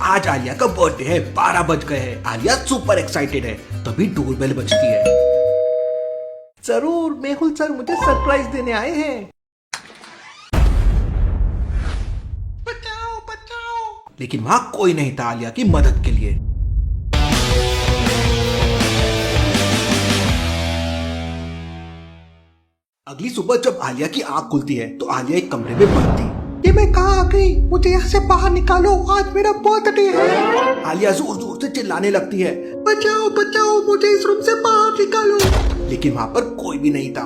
आज आलिया का बर्थडे है, 12 बज गए हैं। आलिया सुपर एक्साइटेड है। तभी डोरबेल बजती है। जरूर मेहुल सर मुझे सरप्राइज देने आए हैं। बचाओ बचाओ। लेकिन वहां कोई नहीं था आलिया की मदद के लिए। अगली सुबह जब आलिया की आंख खुलती है तो आलिया एक कमरे में बंद थी। ये मैं कहाँ आ गई? मुझे यहाँ से बाहर निकालो, आज मेरा बर्थडे है। आलिया जोर जोर से चिल्लाने लगती है, बचाओ बचाओ, मुझे इस रूम से बाहर निकालो। लेकिन वहाँ पर कोई भी नहीं था।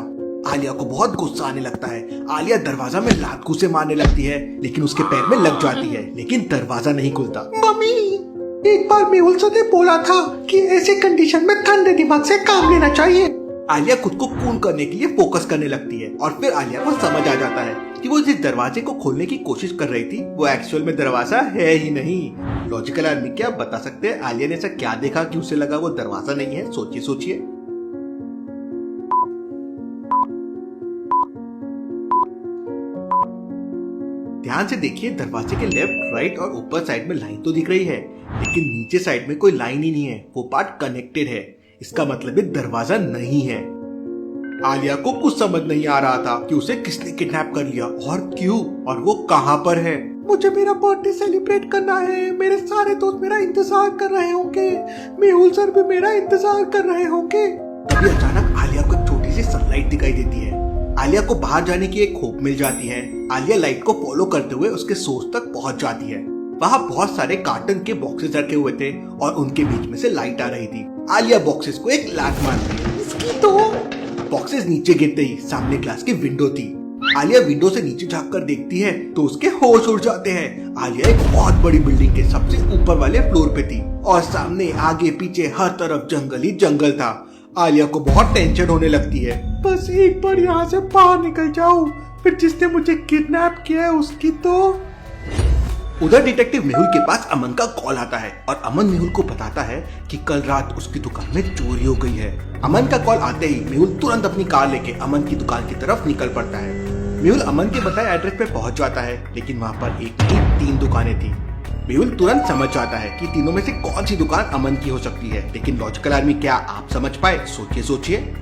आलिया को बहुत गुस्सा आने लगता है। आलिया दरवाजा में लात घूंसे मारने लगती है, लेकिन उसके पैर में लग जाती है, लेकिन दरवाजा नहीं खुलता। मम्मी, एक बार मेहुल सर ने बोला था कि ऐसे कंडीशन में ठंडे दिमाग से काम लेना चाहिए। आलिया खुद को कूल करने के लिए फोकस करने लगती है और फिर आलिया को समझ आ जाता है कि वो जिस दरवाजे को खोलने की कोशिश कर रही थी वो एक्चुअल में दरवाजा है ही नहीं। लॉजिकल आदमी क्या बता सकते हैं आलिया ने ऐसा क्या देखा कि उसे लगा वो दरवाजा नहीं है? सोचिए सोचिए। ध्यान से देखिए, दरवाजे के लेफ्ट, राइट और ऊपर साइड में लाइन तो दिख रही है, लेकिन नीचे साइड में कोई लाइन ही नहीं है। वो पार्ट कनेक्टेड है। इसका मतलब ये दरवाजा नहीं है। आलिया को कुछ समझ नहीं आ रहा था कि उसे किसने किडनैप कर लिया और क्यों, और वो कहां पर है। मुझे मेरा बर्थडे सेलिब्रेट करना है। मेरे सारे दोस्त मेरा इंतजार कर रहे होंगे। मेहुल सर भी मेरा इंतजार कर रहे होंगे। तभी अचानक आलिया को एक छोटी सी सनलाइट दिखाई देती है। आलिया को बाहर जाने की एक होप मिल जाती है। आलिया लाइट को फॉलो करते हुए उसके सोर्स तक पहुंच जाती है। वहाँ बहुत सारे कार्टन के बॉक्सेस रखे हुए थे और उनके बीच में से लाइट आ रही थी। आलिया बॉक्सेस को एक लात मारती है। इसकी तो बॉक्सेस नीचे गिरते ही सामने ग्लास की विंडो थी। आलिया विंडो से नीचे झांक कर देखती है तो उसके होश उड़ जाते हैं। आलिया एक बहुत बड़ी बिल्डिंग के सबसे ऊपर वाले फ्लोर पे थी और सामने आगे पीछे हर तरफ जंगल ही जंगल था। आलिया को बहुत टेंशन होने लगती है। बस एक बार यहाँ से बाहर निकल जाऊं, फिर जिसने मुझे किडनैप किया है उसकी तो। उधर डिटेक्टिव मेहुल के पास अमन का कॉल आता है और अमन मेहुल को बताता है कि कल रात उसकी दुकान में चोरी हो गई है। अमन का कॉल आते ही मेहुल तुरंत अपनी कार लेके अमन की दुकान की तरफ निकल पड़ता है। मेहुल अमन के बताए एड्रेस पे पहुंच जाता है, लेकिन वहाँ पर एक नहीं 3 दुकानें थी। मेहुल तुरंत समझ जाता है कि तीनों में से कौन सी दुकान अमन की हो सकती है, लेकिन लॉजिकल आदमी क्या आप समझ पाए? सोचिए सोचिए।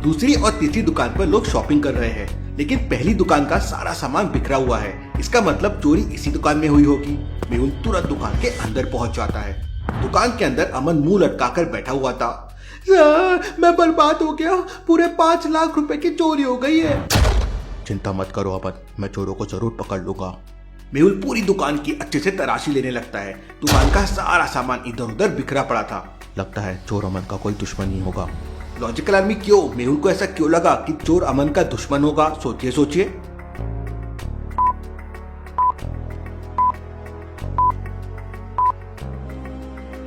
दूसरी और तीसरी दुकान पर लोग शॉपिंग कर रहे हैं, लेकिन पहली दुकान का सारा सामान बिखरा हुआ है। इसका मतलब चोरी इसी दुकान में हुई होगी। मेहुल तुरंत दुकान के अंदर पहुंच जाता है। दुकान के अंदर अमन मुंह लटकाकर बैठा हुआ था। मैं बर्बाद हो गया, पूरे 5 लाख रुपए की चोरी हो गई है। चिंता मत करो अमन, मैं चोरों को जरूर पकड़ लूंगा। मेहुल पूरी दुकान की अच्छे से तलाशी लेने लगता है। दुकान का सारा सामान इधर उधर बिखरा पड़ा था। लगता है चोर अमन का कोई दुश्मन ही होगा। लॉजिकल आदमी क्यों? मेहुल को ऐसा क्यों लगा कि चोर अमन का दुश्मन होगा? सोचिए सोचिए।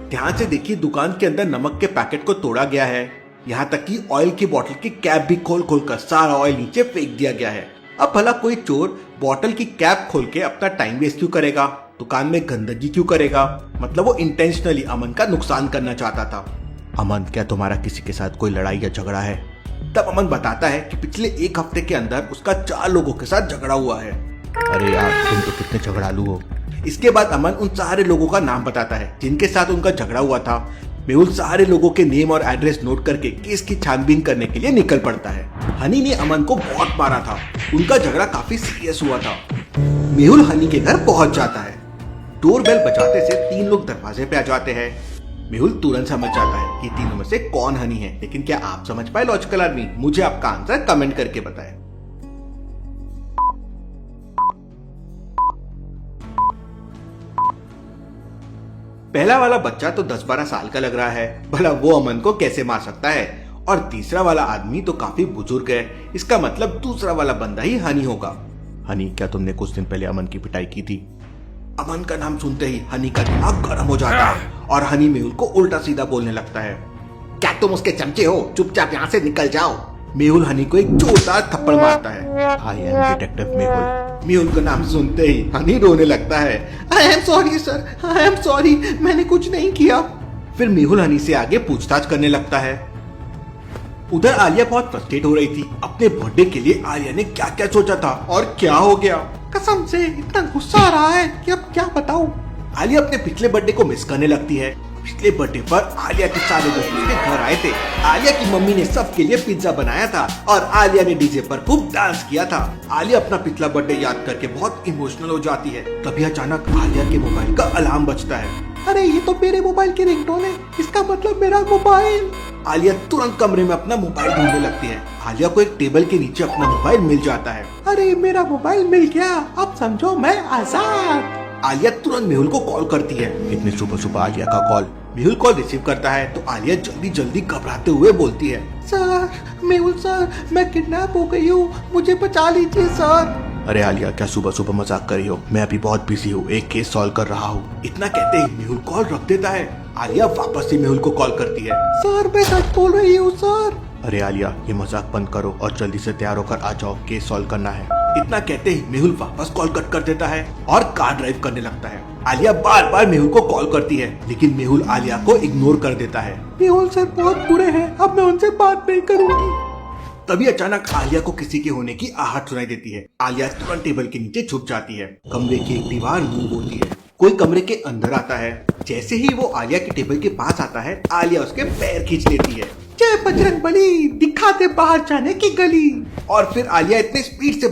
ध्यान से देखिए, दुकान के अंदर नमक के पैकेट को तोड़ा गया है। यहाँ तक कि ऑयल की बोतल की कैप भी खोल खोल कर सारा ऑयल नीचे फेंक दिया गया है। अब भला कोई चोर बोतल की कैप खोल के अपना टाइम वेस्ट क्यों करेगा? दुकान में गंदगी क्यों करेगा? मतलब वो इंटेंशनली अमन का नुकसान करना चाहता था। अमन, क्या तुम्हारा किसी के साथ कोई लड़ाई या झगड़ा है? तब अमन बताता है कि पिछले 1 हफ्ते के अंदर उसका 4 लोगों के साथ झगड़ा हुआ है। अरे यार, तुम तो कितने झगड़ालू हो। इसके बाद अमन उन सारे लोगों का नाम बताता है जिनके साथ उनका झगड़ा हुआ था। मेहुल सारे लोगों के नेम और एड्रेस नोट करके केस की छानबीन करने के लिए निकल पड़ता है। हनी ने अमन को बहुत मारा था। उनका झगड़ा काफी सीरियस हुआ था। मेहुल हनी के घर पहुंच जाता है। डोरबेल बजाते से 3 लोग दरवाजे पे आ जाते हैं। मेहुल तुरंत समझ जाता है कि तीनों में से कौन हनी है, लेकिन क्या आप समझ पाए लॉजिकल आदमी? मुझे आपका आंसर कमेंट करके बताएं। पहला वाला बच्चा तो 10-12 साल का लग रहा है, भला वो अमन को कैसे मार सकता है? और तीसरा वाला आदमी तो काफी बुजुर्ग है। इसका मतलब दूसरा वाला बंदा ही हनी होगा। हनी, क्या तुमने कुछ दिन पहले अमन की पिटाई की थी? अमन का नाम सुनते ही हनी का दिमाग गर्म हो जाता है और हनी मेहुल को उल्टा सीधा बोलने लगता है। क्या तुम उसके चमचे हो? चुपचाप यहाँ से निकल जाओ। मेहुल हनी को एक जोरदार थप्पड़ मारता है। I am detective Mehul. Mehul का नाम सुनते ही हनी रोने लगता है। I am sorry sir, I am sorry, मैंने कुछ नहीं किया। फिर मेहुल हनी से आगे पूछताछ करने लगता है। उधर आलिया बहुत फ्रस्ट्रेट हो रही थी। अपने बर्थडे के लिए आलिया ने क्या क्या सोचा था और क्या हो गया। कसम से इतना गुस्सा आ रहा है कि अब क्या बताऊं। आलिया अपने पिछले बर्थडे को मिस करने लगती है। पिछले बर्थडे पर आलिया के सारे दोस्त उसके घर आए थे। आलिया की मम्मी ने सबके लिए पिज्जा बनाया था और आलिया ने डीजे पर खूब डांस किया था। आलिया अपना पिछला बर्थडे याद करके बहुत इमोशनल हो जाती है। तभी अचानक आलिया के मोबाइल का अलार्म बजता है। अरे ये तो मेरे मोबाइल की रिंगटोन है, इसका मतलब मेरा मोबाइल। आलिया तुरंत कमरे में अपना मोबाइल ढूंढने लगती है। आलिया को एक टेबल के नीचे अपना मोबाइल मिल जाता है। अरे मेरा मोबाइल मिल गया, अब समझो मैं आजाद। आलिया तुरंत मेहुल को कॉल करती है। इतनी सुबह सुबह आलिया का कॉल। मेहुल कॉल रिसीव करता है तो आलिया जल्दी जल्दी घबराते हुए बोलती है, सर मेहुल सर, मैं किडनैप हो गई हूँ, मुझे बचा लीजिए सर। अरे आलिया क्या सुबह सुबह मजाक कर रही हो, मैं अभी बहुत बिजी हूँ, एक केस सॉल्व कर रहा हूँ। इतना कहते ही मेहुल कॉल रख देता है। आलिया वापस से मेहुल को कॉल करती है। सर मैं सच बोल रही हूँ सर। अरे आलिया ये मजाक बंद करो और जल्दी से तैयार होकर आ जाओ, केस सॉल्व करना है। इतना कहते ही मेहुल वापस कॉल कट कर देता है और कार ड्राइव करने लगता है। आलिया बार बार मेहुल को कॉल करती है लेकिन मेहुल आलिया को इग्नोर कर देता है। मेहुल सर बहुत बुरे हैं, अब मैं उनसे बात नहीं करूंगी। तभी अचानक आलिया को किसी के होने की आहट सुनाई देती है। आलिया तुरंत टेबल के नीचे छुप जाती है। कमरे की एक दीवार मूव होती है। कोई कमरे के अंदर आता है। जैसे ही वो आलिया के टेबल के पास आता है, आलिया उसके पैर खींच लेती है। जय बजरंगबली, दिखा दे बाहर जाने की गली। और फिर आलिया इतने स्पीड से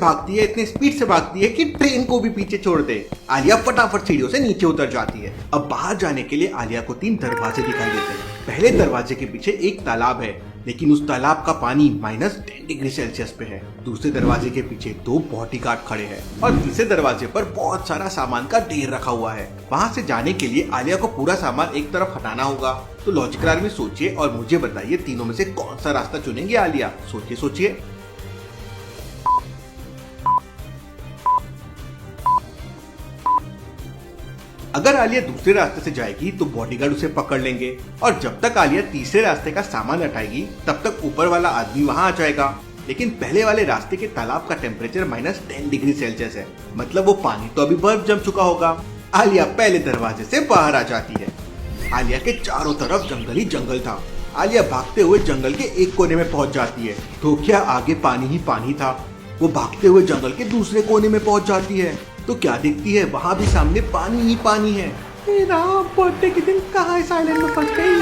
भागती है कि ट्रेन को भी पीछे छोड़ दे। आलिया फटाफट सीढ़ियों से नीचे उतर जाती है। अब बाहर जाने के लिए आलिया को 3 दरवाजे दिखाई देते हैं। पहले दरवाजे के पीछे एक तालाब है लेकिन उस तालाब का पानी -10 डिग्री सेल्सियस पे है। दूसरे दरवाजे के पीछे 2 बॉडीगार्ड खड़े हैं और तीसरे दरवाजे पर बहुत सारा सामान का ढेर रखा हुआ है। वहाँ से जाने के लिए आलिया को पूरा सामान एक तरफ हटाना होगा। तो लॉजिकल आर्मी सोचिए और मुझे बताइए तीनों में से कौन सा रास्ता चुनेंगे आलिया। सोचिए। अगर आलिया दूसरे रास्ते से जाएगी तो बॉडीगार्ड उसे पकड़ लेंगे और जब तक आलिया तीसरे रास्ते का सामान हटाएगी तब तक ऊपर वाला आदमी वहाँ आ जाएगा। लेकिन पहले वाले रास्ते के तालाब का टेम्परेचर -10 डिग्री सेल्सियस है, मतलब वो पानी तो अभी बर्फ जम चुका होगा। आलिया पहले दरवाजे से बाहर आ जाती है। आलिया के चारों तरफ जंगल ही जंगल था। आलिया भागते हुए जंगल के एक कोने में पहुंच जाती है तो क्या आगे पानी ही पानी था। वो भागते हुए जंगल के दूसरे कोने में पहुंच जाती है तो क्या दिखती है, वहाँ भी सामने पानी ही पानी है। बर्थडे के दिन कहाँ इस आइलैंड में फंस गई।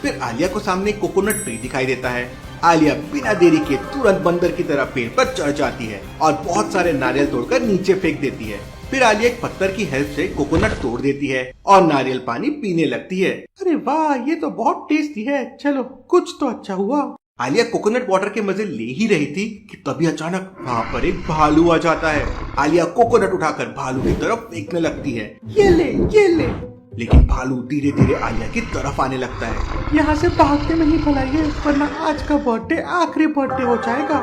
फिर आलिया को सामने एक कोकोनट ट्री दिखाई देता है। आलिया बिना देरी के तुरंत बंदर की तरह पेड़ पर चढ़ जाती है और बहुत सारे नारियल तोड़कर नीचे फेंक देती है। फिर आलिया एक पत्थर की हेल्प से कोकोनट तोड़ देती है और नारियल पानी पीने लगती है। अरे वाह, ये तो बहुत टेस्टी है, चलो कुछ तो अच्छा हुआ। आलिया कोकोनट वाटर के मजे ले ही रही थी कि तभी अचानक वहाँ पर एक भालू आ जाता है। आलिया कोकोनट उठाकर भालू की तरफ फेंकने लगती है। ये ले। लेकिन भालू धीरे धीरे आलिया की तरफ आने लगता है। यहाँ से भागते में ही भलाई है, वरना आज का बर्थडे आखिरी बर्थडे हो जाएगा।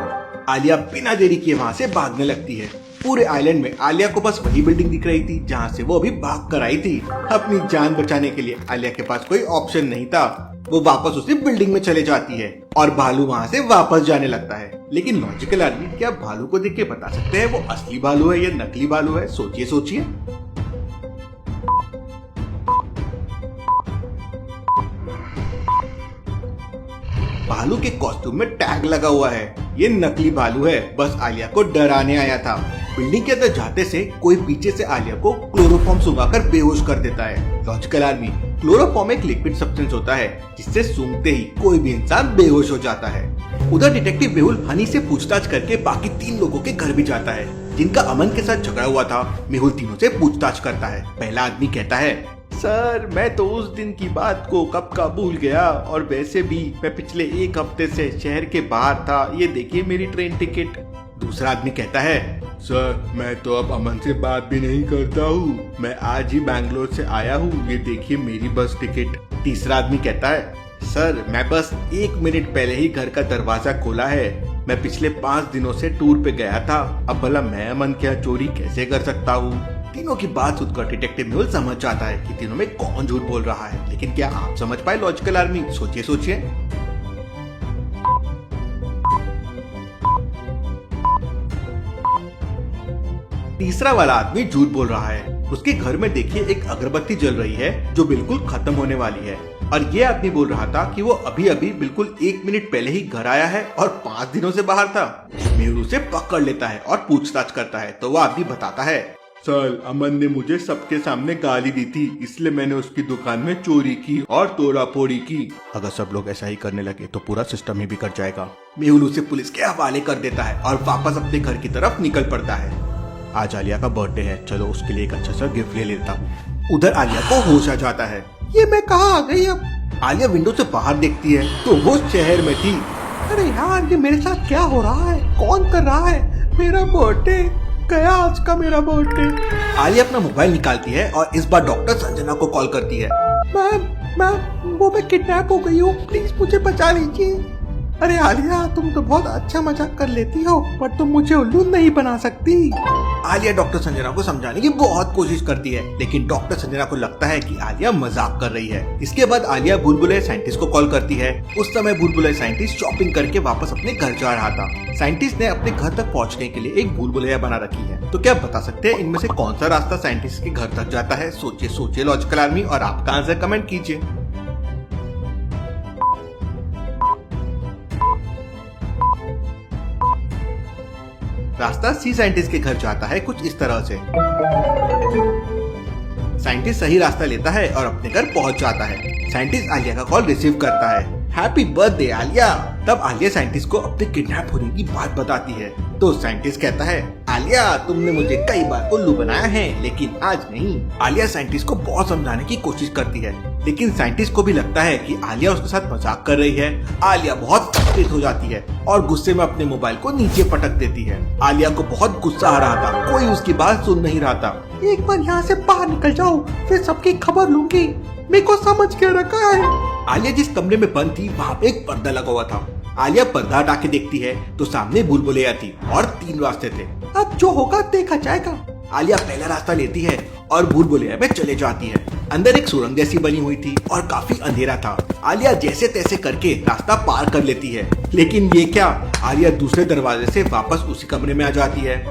आलिया बिना देरी किए वहाँ से भागने लगती है। पूरे आइलैंड में आलिया को बस वही बिल्डिंग दिख रही थी जहाँ से वो अभी भाग कर आई थी। अपनी जान बचाने के लिए आलिया के पास कोई ऑप्शन नहीं था। वो वापस उसी बिल्डिंग में चले जाती है और भालू वहाँ से वापस जाने लगता है। लेकिन लॉजिकल आदमी क्या भालू को देख के बता सकते हैं वो असली भालू है या नकली भालू है? सोचिए। भालू के कॉस्ट्यूम में टैग लगा हुआ है, ये नकली भालू है, बस आलिया को डराने आया था। बिल्डिंग के अंदर जाते से कोई पीछे से आलिया को क्लोरोफॉर्म सुंघाकर बेहोश कर देता है। लॉजिकल आर्मी, क्लोरोफॉर्म एक लिक्विड सब्सटेंस होता है जिससे सूंघते ही कोई भी इंसान बेहोश हो जाता है। उधर डिटेक्टिव मेहुल हनी से पूछताछ करके बाकी 3 लोगों के घर भी जाता है जिनका अमन के साथ झगड़ा हुआ था। मेहुल तीनों से पूछताछ करता है। पहला आदमी कहता है, सर मैं तो उस दिन की बात को कब का भूल गया और वैसे भी मैं पिछले 1 हफ्ते से शहर के बाहर था, ये देखिए मेरी ट्रेन टिकट। दूसरा आदमी कहता है, सर मैं तो अब अमन से बात भी नहीं करता हूँ, मैं आज ही बैंगलोर से आया हूँ, ये देखिए मेरी बस टिकट। तीसरा आदमी कहता है, सर मैं बस 1 मिनट पहले ही घर का दरवाजा खोला है, मैं पिछले 5 दिनों से टूर पे गया था, अब भला मैं अमन क्या चोरी कैसे कर सकता हूँ। तीनों की बात सुनकर डिटेक्टिव मेहुल समझ जाता है कि तीनों में कौन झूठ बोल रहा है। लेकिन क्या आप समझ पाए लॉजिकल आर्मी? सोचिए। तीसरा वाला आदमी झूठ बोल रहा है। उसके घर में देखिए एक अगरबत्ती जल रही है जो बिल्कुल खत्म होने वाली है। और ये आदमी बोल रहा था कि वो अभी अभी बिल्कुल 1 मिनट पहले ही घर आया है और 5 दिनों से बाहर था। मेहुल उसे पकड़ लेता है और पूछताछ करता है तो वो आदमी बताता है, सर अमन ने मुझे सबके सामने गाली दी थी, इसलिए मैंने उसकी दुकान में चोरी की और तोड़ा फोड़ी की। अगर सब लोग ऐसा ही करने लगे तो पूरा सिस्टम ही बिगड़ जाएगा। मेहुल उसे पुलिस के हवाले कर देता है और वापस अपने घर की तरफ निकल पड़ता है। आज आलिया का बर्थडे है, चलो उसके लिए एक अच्छा सा गिफ्ट ले लेता हूँ। उधर आलिया को होश आ जाता है, ये मैं कहाँ आ गई अब। आलिया विंडो से बाहर देखती है तो वो शहर में थी। अरे यार ये मेरे साथ क्या हो रहा है, कौन कर रहा है, मेरा बर्थडे गया आज का मेरा बर्थडे। आलिया अपना मोबाइल निकालती है और इस बार डॉक्टर संजना को कॉल करती है। मैम वो मैं किडनैप हो गई हूँ, प्लीज मुझे बचा लीजिए। अरे आलिया तुम तो बहुत अच्छा मजाक कर लेती हो पर तुम मुझे उल्लू नहीं बना सकती। आलिया डॉक्टर संजना को समझाने की बहुत कोशिश करती है लेकिन डॉक्टर संजना को लगता है कि आलिया मजाक कर रही है। इसके बाद आलिया भूलभुलैया साइंटिस्ट को कॉल करती है। उस समय भूलभुलैया साइंटिस्ट शॉपिंग करके वापस अपने घर जा रहा था। साइंटिस्ट ने अपने घर तक पहुँचने के लिए एक भूलभुलैया बना रखी है। तो क्या बता सकते हैं इनमें से कौन सा रास्ता साइंटिस्ट के घर तक जाता है? सोचिए सोचिए लॉजिकल आर्मी, और आपका आंसर कमेंट कीजिए। रास्ता सी साइंटिस्ट के घर जाता है कुछ इस तरह से। साइंटिस्ट सही रास्ता लेता है और अपने घर पहुंच जाता है। साइंटिस्ट आलिया का कॉल रिसीव करता है। Happy birthday Alia. तब आलिया साइंटिस्ट को अपने किडनैप होने की बात बताती है तो साइंटिस्ट कहता है, आलिया तुमने मुझे कई बार उल्लू बनाया है लेकिन आज नहीं। आलिया साइंटिस्ट को बहुत समझाने की कोशिश करती है लेकिन साइंटिस्ट को भी लगता है कि आलिया उसके साथ मजाक कर रही है। आलिया बहुत फ्रस्ट्रेट हो जाती है और गुस्से में अपने मोबाइल को नीचे पटक देती है। आलिया को बहुत गुस्सा आ रहा था, कोई उसकी बात सुन नहीं रहा था। एक बार यहाँ से बाहर निकल जाओ फिर सबकी खबर लूंगी, मेरे को समझ के रखा है। आलिया जिस कमरे में बंद थी वहाँ पे एक पर्दा लगा हुआ था। आलिया पर्दा हटा के देखती है तो सामने भूलभुलैया थी और 3 रास्ते थे। अब जो होगा देखा जाएगा। आलिया पहला रास्ता लेती है और भूलभुलैया में चले जाती है। अंदर एक सुरंग जैसी बनी हुई थी और काफी अंधेरा था। आलिया जैसे तैसे करके रास्ता पार कर लेती है लेकिन ये क्या, आलिया दूसरे दरवाजे से वापस उसी कमरे में आ जाती है।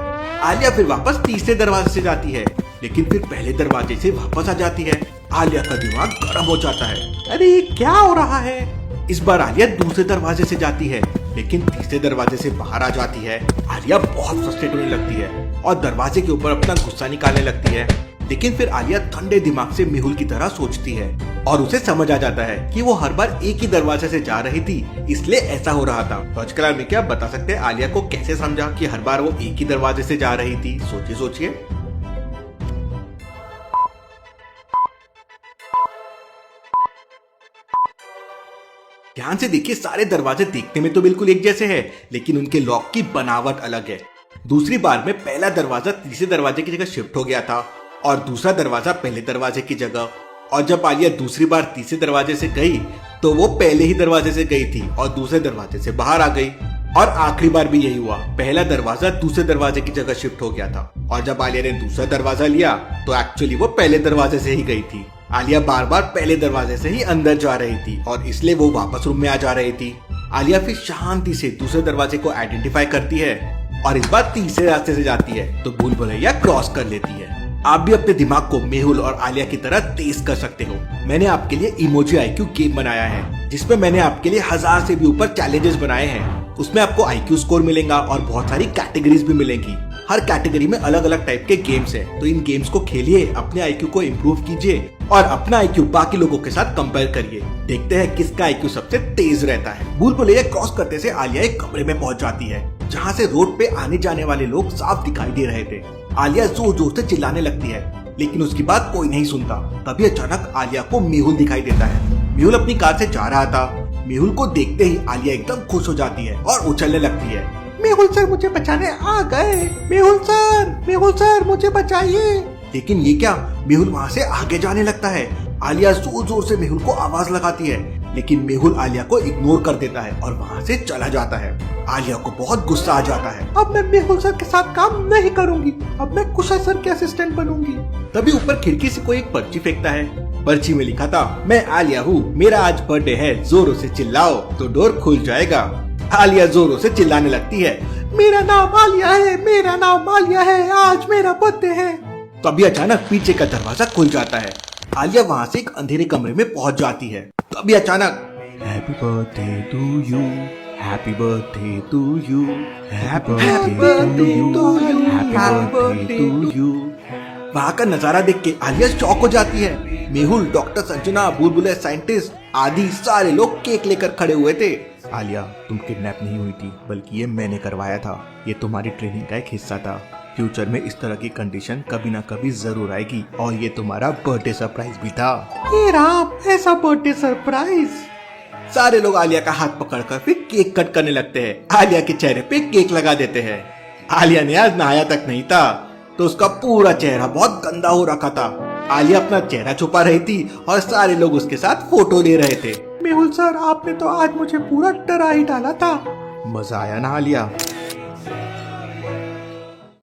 आलिया फिर वापस तीसरे दरवाजे से जाती है लेकिन फिर पहले दरवाजे से वापस आ जाती है। आलिया का दिमाग गर्म हो जाता है, अरे ये क्या हो रहा है। इस बार आलिया दूसरे दरवाजे से जाती है लेकिन तीसरे दरवाजे से बाहर आ जाती है। आलिया बहुत फ्रस्ट्रेट होने लगती है और दरवाजे के ऊपर अपना गुस्सा निकालने लगती है लेकिन फिर आलिया ठंडे दिमाग से मेहुल की तरह सोचती है और उसे समझ आ जाता है कि वो हर बार एक ही दरवाजे से जा रही थी इसलिए ऐसा हो रहा था। लॉजिकल आर्मी क्या बता सकते हैं आलिया को कैसे समझा कि हर बार वो एक ही दरवाजे से जा रही थी? सोचिए सोचिए। ध्यान से देखिए, सारे दरवाजे देखने में तो बिल्कुल एक जैसे हैं, लेकिन उनके लॉक की बनावट अलग है। दूसरी बार में पहला दरवाजा तीसरे दरवाजे की जगह शिफ्ट हो गया था और दूसरा दरवाजा पहले दरवाजे की जगह। और जब आलिया दूसरी बार तीसरे दरवाजे से गई तो वो पहले ही दरवाजे से गई थी और दूसरे दरवाजे से बाहर आ गई। और आखिरी बार भी यही हुआ, पहला दरवाजा दूसरे दरवाजे की जगह शिफ्ट हो गया था और जब आलिया ने दूसरा दरवाजा लिया तो एक्चुअली वो पहले दरवाजे से ही गई थी। आलिया बार बार पहले दरवाजे से ही अंदर जा रही थी और इसलिए वो वापस रूम में आ जा रही थी। आलिया फिर शांति से दूसरे दरवाजे को आइडेंटिफाई करती है और इस बार तीसरे रास्ते से जाती है तो भूलभुलैया क्रॉस कर लेती है। आप भी अपने दिमाग को मेहुल और आलिया की तरह तेज कर सकते हो। मैंने आपके लिए इमोजी IQ गेम बनाया है जिसमें मैंने आपके लिए 1000 से भी ऊपर चैलेंजेस बनाए हैं। उसमें आपको IQ स्कोर मिलेगा और बहुत सारी कैटेगरीज भी मिलेंगी। हर कैटेगरी में अलग अलग टाइप के गेम्स हैं, तो इन गेम्स को खेलिए, अपने IQ को इम्प्रूव कीजिए और अपना IQ बाकी लोगों के साथ कंपेयर करिए। देखते हैं किसका IQ सबसे तेज रहता है। भूलभुलैया क्रॉस करते से आलिया एक कमरे में पहुंच जाती है जहाँ से रोड पे आने जाने वाले लोग साफ दिखाई दे रहे थे। आलिया जोर जोर से चिल्लाने लगती है लेकिन उसकी बात कोई नहीं सुनता। तभी अचानक आलिया को मेहुल दिखाई देता है। मेहुल अपनी कार से जा रहा था। मेहुल को देखते ही आलिया एकदम खुश हो जाती है और उछलने लगती है। मेहुल सर मुझे बचाने आ गए, मेहुल सर मुझे बचाइए। लेकिन ये क्या, मेहुल वहाँ से आगे जाने लगता है। आलिया जोर जोर से मेहुल को आवाज लगाती है लेकिन मेहुल आलिया को इग्नोर कर देता है और वहाँ से चला जाता है। आलिया को बहुत गुस्सा आ जाता है। अब मैं मेहुल सर के साथ काम नहीं करूंगी, अब मैं कुशल सर के असिस्टेंट बनूंगी। तभी ऊपर खिड़की से कोई एक पर्ची फेंकता है। पर्ची में लिखा था, मैं आलिया हूँ, मेरा आज बर्थडे है, जोरों से चिल्लाओ तो डोर खुल जाएगा। आलिया जोरों से चिल्लाने लगती है, मेरा नाम आलिया है, मेरा नाम आलिया है, आज मेरा बर्थडे है। तभी अचानक पीछे का दरवाजा खुल जाता है। आलिया वहाँ से एक अंधेरे कमरे में पहुँच जाती है। तभी अचानक happy birthday to you, happy birthday to you, happy birthday to you, happy birthday to you. वहां का नजारा देख के आलिया शॉक हो जाती है। मेहुल, डॉक्टर संजना, बुलबुले साइंटिस्ट आदि सारे लोग केक लेकर खड़े हुए थे। आलिया, तुम किडनैप नहीं हुई थी, बल्कि ये मैंने करवाया था। ये तुम्हारी ट्रेनिंग का एक हिस्सा था। फ्यूचर में इस तरह की कंडीशन कभी ना कभी जरूर आएगी, और ये तुम्हारा बर्थडे सरप्राइज भी था। हे राम, ऐसा बर्थडे सरप्राइज। सारे लोग आलिया का हाथ पकड़कर फिर केक कट करने लगते हैं। आलिया के चेहरे पे केक लगा देते हैं। आलिया ने आज नहाया तक नहीं था, तो उसका पूरा चेहरा बहुत गंदा हो रखा था। आलिया अपना चेहरा छुपा रही थी और सारे लोग उसके साथ फोटो ले रहे थे। मेहुल सर, आपने तो आज मुझे पूरा डरा ही डाला था। मजा आया ना आलिया?